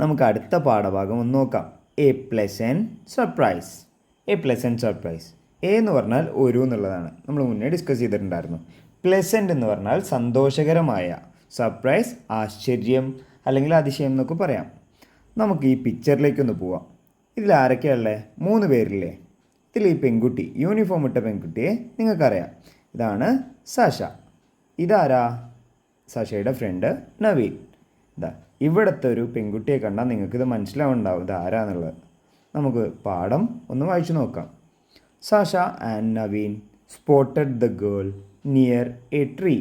നമുക്ക് അടുത്ത പാഠഭാഗം ഒന്ന് നോക്കാം. A pleasant surprise. A pleasant surprise. A എന്ന് പറഞ്ഞാൽ ഒരു എന്നുള്ളതാണ്, നമ്മൾ മുന്നേ ഡിസ്കസ് ചെയ്തിട്ടുണ്ടായിരുന്നു. പ്ലസൻറ്റ് എന്ന് പറഞ്ഞാൽ സന്തോഷകരമായ, സർപ്രൈസ് ആശ്ചര്യം അല്ലെങ്കിൽ അതിശയം എന്നൊക്കെ പറയാം. നമുക്ക് ഈ പിക്ചറിലേക്കൊന്ന് പോവാം. ഇതിൽ ആരൊക്കെയുള്ളത്? 3 പേരില്ലേ? ഇതിൽ ഈ പെൺകുട്ടി, യൂണിഫോം ഇട്ട പെൺകുട്ടിയെ നിങ്ങൾക്കറിയാം. ഇതാണ് സഷ. ഇതാരാ? സഷയുടെ ഫ്രണ്ട് നവീൻ. ഇതാ ഇവിടുത്തെ ഒരു പെൺകുട്ടിയെ കണ്ടാൽ നിങ്ങൾക്കിത് മനസ്സിലാവുന്നുണ്ടാവും ഇത് ആരാന്നുള്ളത്. നമുക്ക് പാഠം ഒന്ന് വായിച്ചു നോക്കാം. Sasha and Naveen spotted the girl near a tree.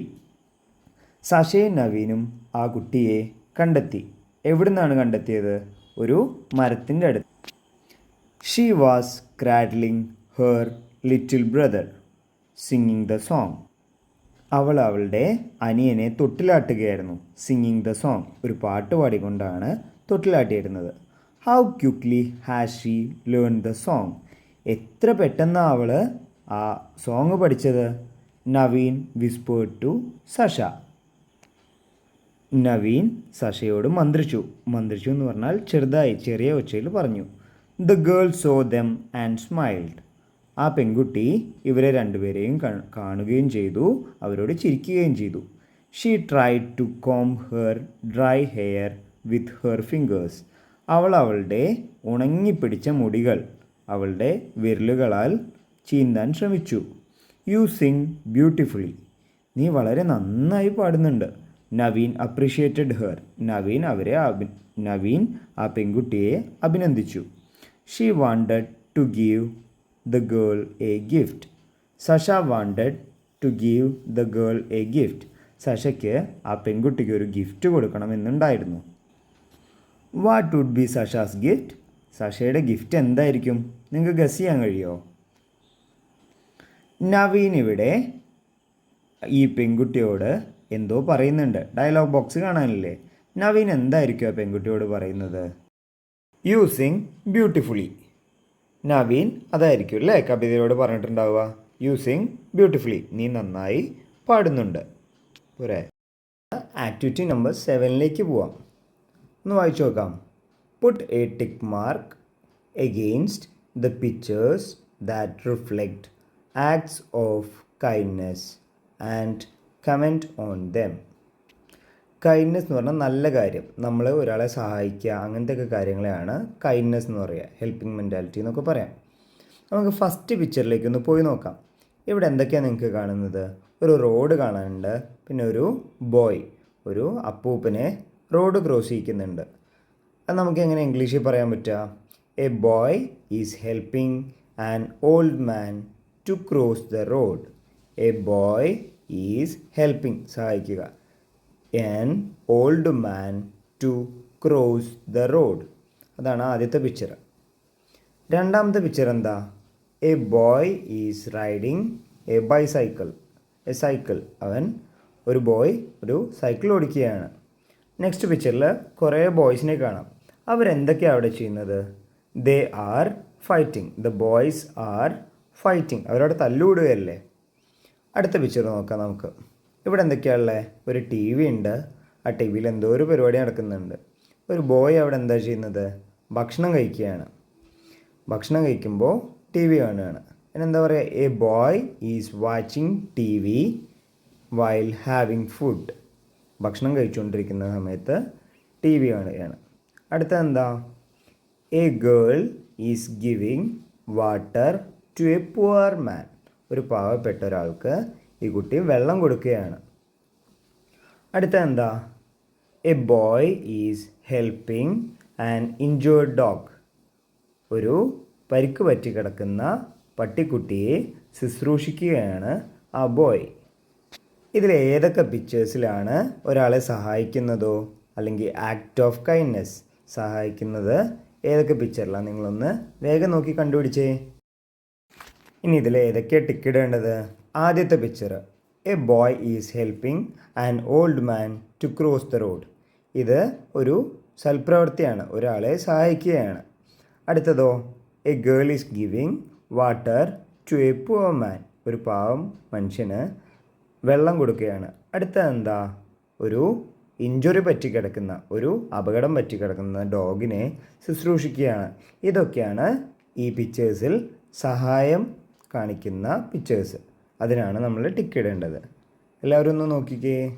സഷയും നവീനും ആ കുട്ടിയെ കണ്ടെത്തി. എവിടുന്നാണ് കണ്ടെത്തിയത്? ഒരു മരത്തിൻ്റെ അടുത്ത്. She was cradling her little brother singing the song. അവൾ അവളുടെ അനിയനെ തൊട്ടിലാട്ടുകയായിരുന്നു. സിംഗിങ് ദ സോങ്, ഒരു പാട്ട് പാടിക്കൊണ്ടാണ് തൊട്ടിലാട്ടിയിരുന്നത്. How quickly has she learn the song. എത്ര പെട്ടെന്നാണ് അവൾ ആ സോങ് പഠിച്ചത്? Naveen whispered to Sasha. Naveen സഷയോട് മന്ത്രിച്ചു. മന്ത്രിച്ചു എന്ന് പറഞ്ഞാൽ ചെറുതായി, ചെറിയ ഒച്ചയിൽ പറഞ്ഞു. The girl saw them and smiled. ആ പെൺകുട്ടി ഇവരെ രണ്ടുപേരെയും കാണുകയും ചെയ്തു, അവരോട് ചിരിക്കുകയും ചെയ്തു. She tried to comb her dry hair with her fingers. അവൾ അവളുടെ ഉണങ്ങിപ്പിടിച്ച മുടികൾ അവളുടെ വിരലുകളാൽ ചീന്താൻ ശ്രമിച്ചു. You sing beautifully. നീ വളരെ നന്നായി പാടുന്നുണ്ട്. Naveen appreciated her. നവീൻ ആ പെൺകുട്ടിയെ അഭിനന്ദിച്ചു. She wanted to give the girl a gift. Sasha wanted to give the girl a gift. സഷയ്ക്ക് ആ പെൺകുട്ടിക്ക് ഒരു ഗിഫ്റ്റ് കൊടുക്കണമെന്നുണ്ടായിരുന്നു. What would be Sasha's gift? സഷയുടെ ഗിഫ്റ്റ് എന്തായിരിക്കും? നിങ്ങൾക്ക് ഗസ് ചെയ്യാൻ കഴിയുമോ? നവീൻ ഇവിടെ ഈ പെൺകുട്ടിയോട് എന്തോ പറയുന്നുണ്ട്. Dialogue box കാണാനില്ലേ? നവീൻ എന്തായിരിക്കും ആ പെൺകുട്ടിയോട് പറയുന്നത്? U sing beautifully. നവീൻ അതായിരിക്കും അല്ലേ കവിതയോട് പറഞ്ഞിട്ടുണ്ടാവുക. You sing beautifully. നീ നന്നായി പാടുന്നുണ്ട്. പോരെ. ആക്ടിവിറ്റി നമ്പർ 7 പോവാം. ഒന്ന് വായിച്ചു നോക്കാം. Put a tick mark against the pictures that reflect acts of kindness and comment on them. Kindness എന്ന് പറഞ്ഞാൽ നല്ല കാര്യം, നമ്മൾ ഒരാളെ സഹായിക്കുക, അങ്ങനത്തെയൊക്കെ കാര്യങ്ങളെയാണ് കൈൻഡ്നെസ് എന്ന് പറയുക. ഹെൽപ്പിംഗ് മെൻറ്റാലിറ്റി എന്നൊക്കെ പറയാം. നമുക്ക് ഫസ്റ്റ് പിക്ചറിലേക്കൊന്ന് പോയി നോക്കാം. ഇവിടെ എന്തൊക്കെയാണ് നിങ്ങൾക്ക് കാണുന്നത്? ഒരു റോഡ് കാണാനുണ്ട്, പിന്നെ ഒരു ബോയ്, ഒരു അപ്പൂപ്പനെ റോഡ് ക്രോസ് ചെയ്യിക്കുന്നുണ്ട്. അത് നമുക്ക് എങ്ങനെ ഇംഗ്ലീഷിൽ പറയാൻ പറ്റുക? A boy is helping an old man to cross the road. A boy is helping, സഹായിക്കുക, an old man to cross the road. അതാണ് ആദ്യത്തെ പിക്ചർ. രണ്ടാമത്തെ പിക്ചർ എന്താ? A boy is riding A bicycle. A cycle, ഒരു boy ഒരു cycle ഓടിക്കുകയാണ്. Next പിക്ചറിൽ കുറേ ബോയ്സിനെ കാണാം. അവരെന്തൊക്കെയാണ് അവിടെ ചെയ്യുന്നത്? They are fighting. The boys are fighting. അവരവിടെ തല്ലുകൂടുകയല്ലേ. അടുത്ത പിക്ചർ നോക്കാം നമുക്ക്. ഇവിടെ എന്തൊക്കെയാണുള്ളത്? ഒരു ടി വി ഉണ്ട്. ആ ടി വിയിൽ എന്തോ ഒരു പരിപാടി നടക്കുന്നുണ്ട്. ഒരു ബോയ് അവിടെ എന്താ ചെയ്യുന്നത്? ഭക്ഷണം കഴിക്കുകയാണ്. ഭക്ഷണം കഴിക്കുമ്പോൾ ടി വി കാണുകയാണ്. അതിനെന്താ പറയുക? A boy is watching T V while having food. ഭക്ഷണം കഴിച്ചുകൊണ്ടിരിക്കുന്ന സമയത്ത് ടി വി കാണുകയാണ്. അടുത്ത എന്താ? A girl is giving water to a poor man. ഒരു പാവപ്പെട്ട ഒരാൾക്ക് ഈ കുട്ടി വെള്ളം കൊടുക്കുകയാണ്. അടുത്ത എന്താ? A boy is helping an injured dog. ഒരു പരിക്ക് പറ്റി കിടക്കുന്ന പട്ടിക്കുട്ടിയെ ശുശ്രൂഷിക്കുകയാണ് ആ ബോയ്. ഇതിൽ ഏതൊക്കെ പിക്ചേഴ്സിലാണ് ഒരാളെ സഹായിക്കുന്നതോ അല്ലെങ്കിൽ ആക്ട് ഓഫ് കൈൻഡ്നെസ് സഹായിക്കുന്നത്? ഏതൊക്കെ പിക്ചറിലാണ്? നിങ്ങളൊന്ന് വേഗം നോക്കി കണ്ടുപിടിച്ചേ. ഇനി ഇതിൽ ഏതൊക്കെയാണ് ടിക്ക് ഇടേണ്ടത്? ആദ്യത്തെ picture, a boy is helping an old man to cross the road. ഇത് ഒരു സൽപ്രവൃത്തിയാണ്, ഒരാളെ സഹായിക്കുകയാണ്. അടുത്തതോ? A girl is giving water to a poor man. ഒരു പാവം മനുഷ്യന് വെള്ളം കൊടുക്കുകയാണ്. അടുത്ത എന്താ? ഒരു ഇഞ്ചുറി പറ്റിക്കിടക്കുന്ന ഒരു അപകടം പറ്റിക്കിടക്കുന്ന ഡോഗിനെ ശുശ്രൂഷിക്കുകയാണ്. ഇതൊക്കെയാണ് ഈ പിക്ചേഴ്സിൽ സഹായം കാണിക്കുന്ന പിക്ചേഴ്സ്. അതിനാണ് നമ്മൾ ടിക്ക് ഇടേണ്ടത്. എല്ലാവരും ഒന്ന് നോക്കിക്കേ.